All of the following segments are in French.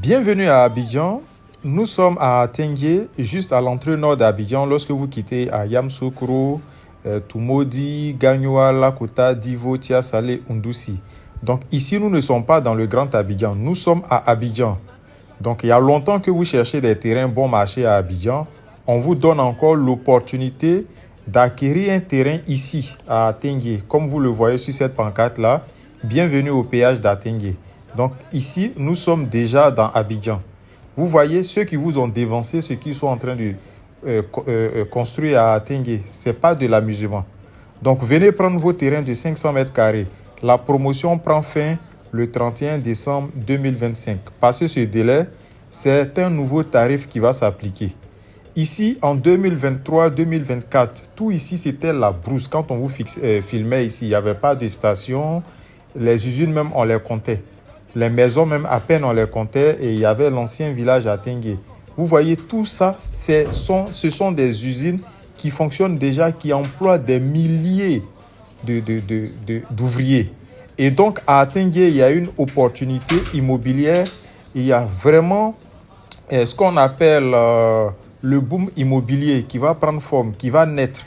Bienvenue à Abidjan. Nous sommes à Tengue, juste à l'entrée nord d'Abidjan. Lorsque vous quittez à Yamoussoukro, Tumodi, Gagnoa, Lakota, Divo, Tia Salé, Undoussi. Donc ici, nous ne sommes pas dans le Grand Abidjan. Nous sommes à Abidjan. Donc il y a longtemps que vous cherchez des terrains bon marché à Abidjan. On vous donne encore l'opportunité d'acquérir un terrain ici, à Tengue. Comme vous le voyez sur cette pancarte-là, bienvenue au péage d'Atengue. Donc ici, nous sommes déjà dans Abidjan. Vous voyez, ceux qui vous ont dévancé, ceux qui sont en train de construire à Tengue, ce n'est pas de l'amusement. Donc venez prendre vos terrains de 500 mètres carrés. La promotion prend fin le 31 décembre 2025. Passé ce délai, c'est un nouveau tarif qui va s'appliquer. Ici, en 2023-2024, tout ici, c'était la brousse. Quand on vous filmait ici, il n'y avait pas de station. Les usines même, on les comptait. Les maisons même, à peine on les comptait. Et il y avait l'ancien village à Tengue. Vous voyez, tout ça, ce sont des usines qui fonctionnent déjà, qui emploient des milliers d'ouvriers. Et donc, à Tengue, il y a une opportunité immobilière. Il y a vraiment ce qu'on appelle le boom immobilier qui va prendre forme, qui va naître.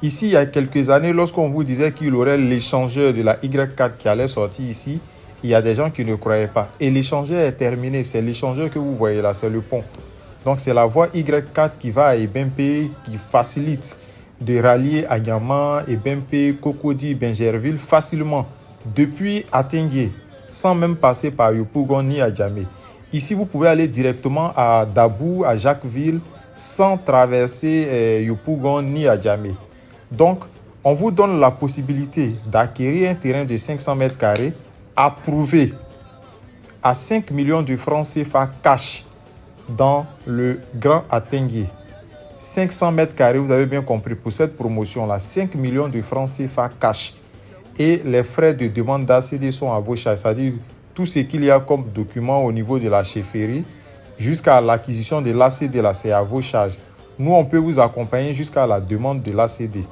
Ici, il y a quelques années, lorsqu'on vous disait qu'il y aurait l'échangeur de la Y4 qui allait sortir ici, il y a des gens qui ne croyaient pas. Et l'échangeur est terminé. C'est l'échangeur que vous voyez là, c'est le pont. Donc, c'est la voie Y4 qui va à Ebempe, qui facilite de rallier Agama, Ebempe, Cocody, Benjerville facilement depuis Atengue, sans même passer par Yopougon ni Adjamé. Ici, vous pouvez aller directement à Dabou, à Jacquesville, sans traverser Yopougon ni Adjamé. Donc, on vous donne la possibilité d'acquérir un terrain de 500 mètres carrés approuvé à 5 millions de francs CFA cash dans le Grand Atengue. 500 mètres carrés, vous avez bien compris, pour cette promotion-là, 5 millions de francs CFA cash. Et les frais de demande d'ACD sont à vos charges, c'est-à-dire tout ce qu'il y a comme document au niveau de la chefferie jusqu'à l'acquisition de l'ACD, là, c'est à vos charges. Nous, on peut vous accompagner jusqu'à la demande de l'ACD.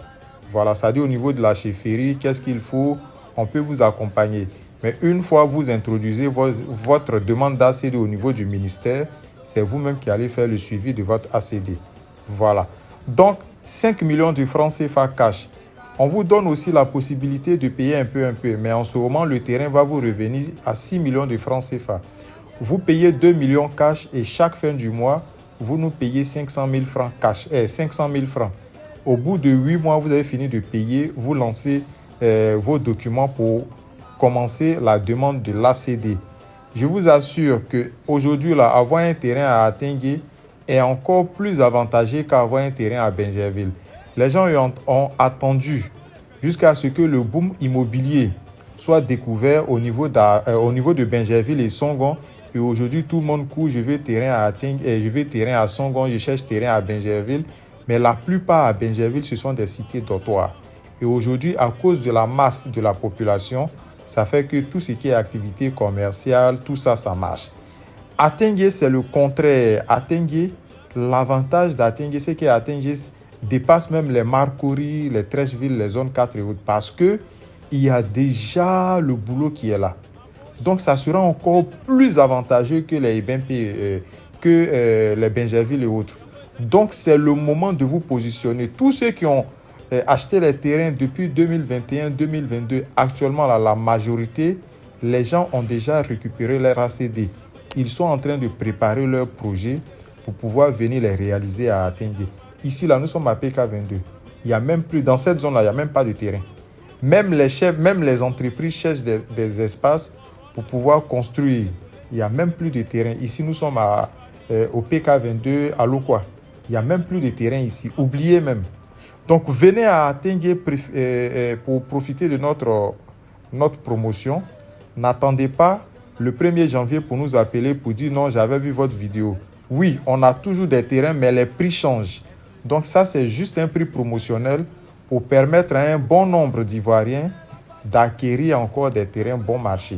Voilà, c'est-à-dire au niveau de la chefferie, qu'est-ce qu'il faut, on peut vous accompagner. Mais une fois vous introduisez votre demande d'ACD au niveau du ministère, c'est vous-même qui allez faire le suivi de votre ACD. Voilà. Donc, 5 millions de francs CFA cash. On vous donne aussi la possibilité de payer un peu, mais en ce moment, le terrain va vous revenir à 6 millions de francs CFA. Vous payez 2 millions cash et chaque fin du mois, vous nous payez 500 000 francs cash, 500 000 francs. Au bout de 8 mois, vous avez fini de payer, vous lancez vos documents pour commencer la demande de l'ACD. Je vous assure qu'aujourd'hui, avoir un terrain à Atengue est encore plus avantageux qu'avoir un terrain à Benjerville. Les gens ont attendu jusqu'à ce que le boom immobilier soit découvert au niveau de Benjerville et Songon. Et aujourd'hui, tout le monde court, je veux terrain à Atengue, je veux terrain à Songon, je cherche terrain à Benjerville. Mais la plupart à Benjerville, ce sont des cités dortoirs. Et aujourd'hui, à cause de la masse de la population, ça fait que tout ce qui est activité commerciale, tout ça, ça marche. Atengue, c'est le contraire. Atengue, l'avantage d'Atengue, c'est qu'Atengue dépasse même les Marcory, les Trècheville, les zones 4 et autres, parce qu'il y a déjà le boulot qui est là. Donc, ça sera encore plus avantageux que les Ebempe, les Benjerville et autres. Donc, c'est le moment de vous positionner. Tous ceux qui ont acheté les terrains depuis 2021-2022, actuellement, la majorité, les gens ont déjà récupéré leur ACD. Ils sont en train de préparer leurs projets pour pouvoir venir les réaliser à Atengue. Ici, là, nous sommes à PK22. Il y a même plus, dans cette zone-là, il n'y a même pas de terrain. Même les chefs, même les entreprises cherchent des espaces pour pouvoir construire. Il n'y a même plus de terrain. Ici, nous sommes au PK22, à Lokwa. Il n'y a même plus de terrain ici. Oubliez même. Donc, venez à Atengue pour profiter de notre promotion. N'attendez pas le 1er janvier pour nous appeler pour dire non, j'avais vu votre vidéo. Oui, on a toujours des terrains, mais les prix changent. Donc ça, c'est juste un prix promotionnel pour permettre à un bon nombre d'Ivoiriens d'acquérir encore des terrains bon marché.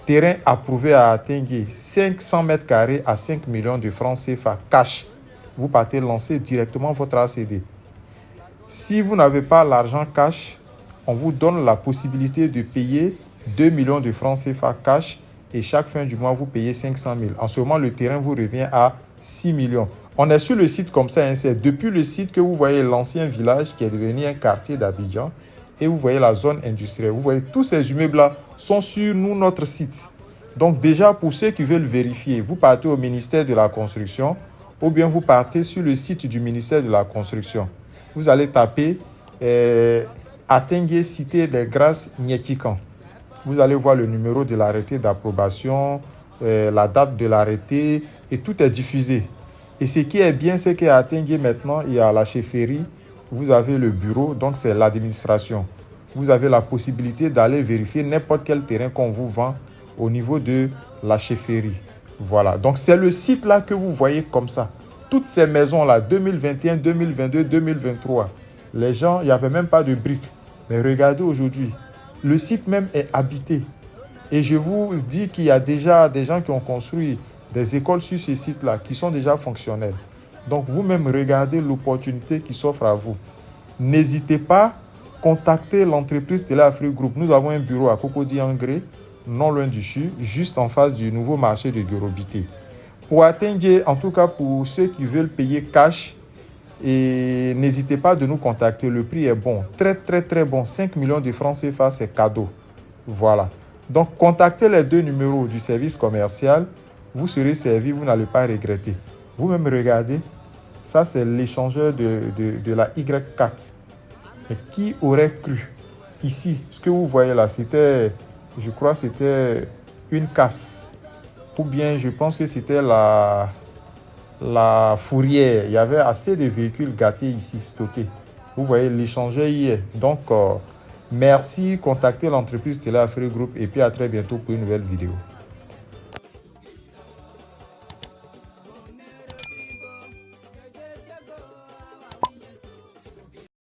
Terrain approuvé à Atengue, 500 mètres carrés à 5 millions de francs CFA cash. Vous partez lancer directement votre ACD. Si vous n'avez pas l'argent cash, on vous donne la possibilité de payer 2 millions de francs CFA cash et chaque fin du mois, vous payez 500 000. En ce moment, le terrain vous revient à 6 millions. On est sur le site comme ça, hein, c'est depuis le site que vous voyez l'ancien village qui est devenu un quartier d'Abidjan et vous voyez la zone industrielle. Vous voyez, tous ces immeubles-là sont sur notre site. Donc déjà, pour ceux qui veulent vérifier, vous partez au ministère de la Construction ou bien vous partez sur le site du ministère de la Construction. Vous allez taper Atengue Cité des Grâces Nyetikan. Vous allez voir le numéro de l'arrêté d'approbation, la date de l'arrêté et tout est diffusé. Et ce qui est bien, c'est qu'à Atengue maintenant, il y a la chefferie, vous avez le bureau, donc c'est l'administration. Vous avez la possibilité d'aller vérifier n'importe quel terrain qu'on vous vend au niveau de la chefferie. Voilà, donc c'est le site là que vous voyez comme ça. Toutes ces maisons-là, 2021, 2022, 2023, les gens, il n'y avait même pas de briques. Mais regardez aujourd'hui, le site même est habité. Et je vous dis qu'il y a déjà des gens qui ont construit des écoles sur ce site-là qui sont déjà fonctionnelles. Donc vous-même, regardez l'opportunité qui s'offre à vous. N'hésitez pas, contactez l'entreprise Télé Afrique Group. Nous avons un bureau à Cocody-Angré, non loin du CHU, juste en face du nouveau marché de Gorobité. Pour atteindre, en tout cas pour ceux qui veulent payer cash, et n'hésitez pas de nous contacter. Le prix est bon, très très très bon. 5 millions de francs CFA, c'est cadeau. Voilà. Donc, contactez les deux numéros du service commercial. Vous serez servi, vous n'allez pas regretter. Vous-même regardez, ça c'est l'échangeur de la Y4. Mais qui aurait cru? Ici, ce que vous voyez là, c'était, je crois c'était une casse. Ou bien je pense que c'était la fourrière. Il y avait assez de véhicules gâtés ici, stockés. Vous voyez, l'échangeur y est. Donc, merci, contactez l'entreprise Télé Afrique Group et puis à très bientôt pour une nouvelle vidéo.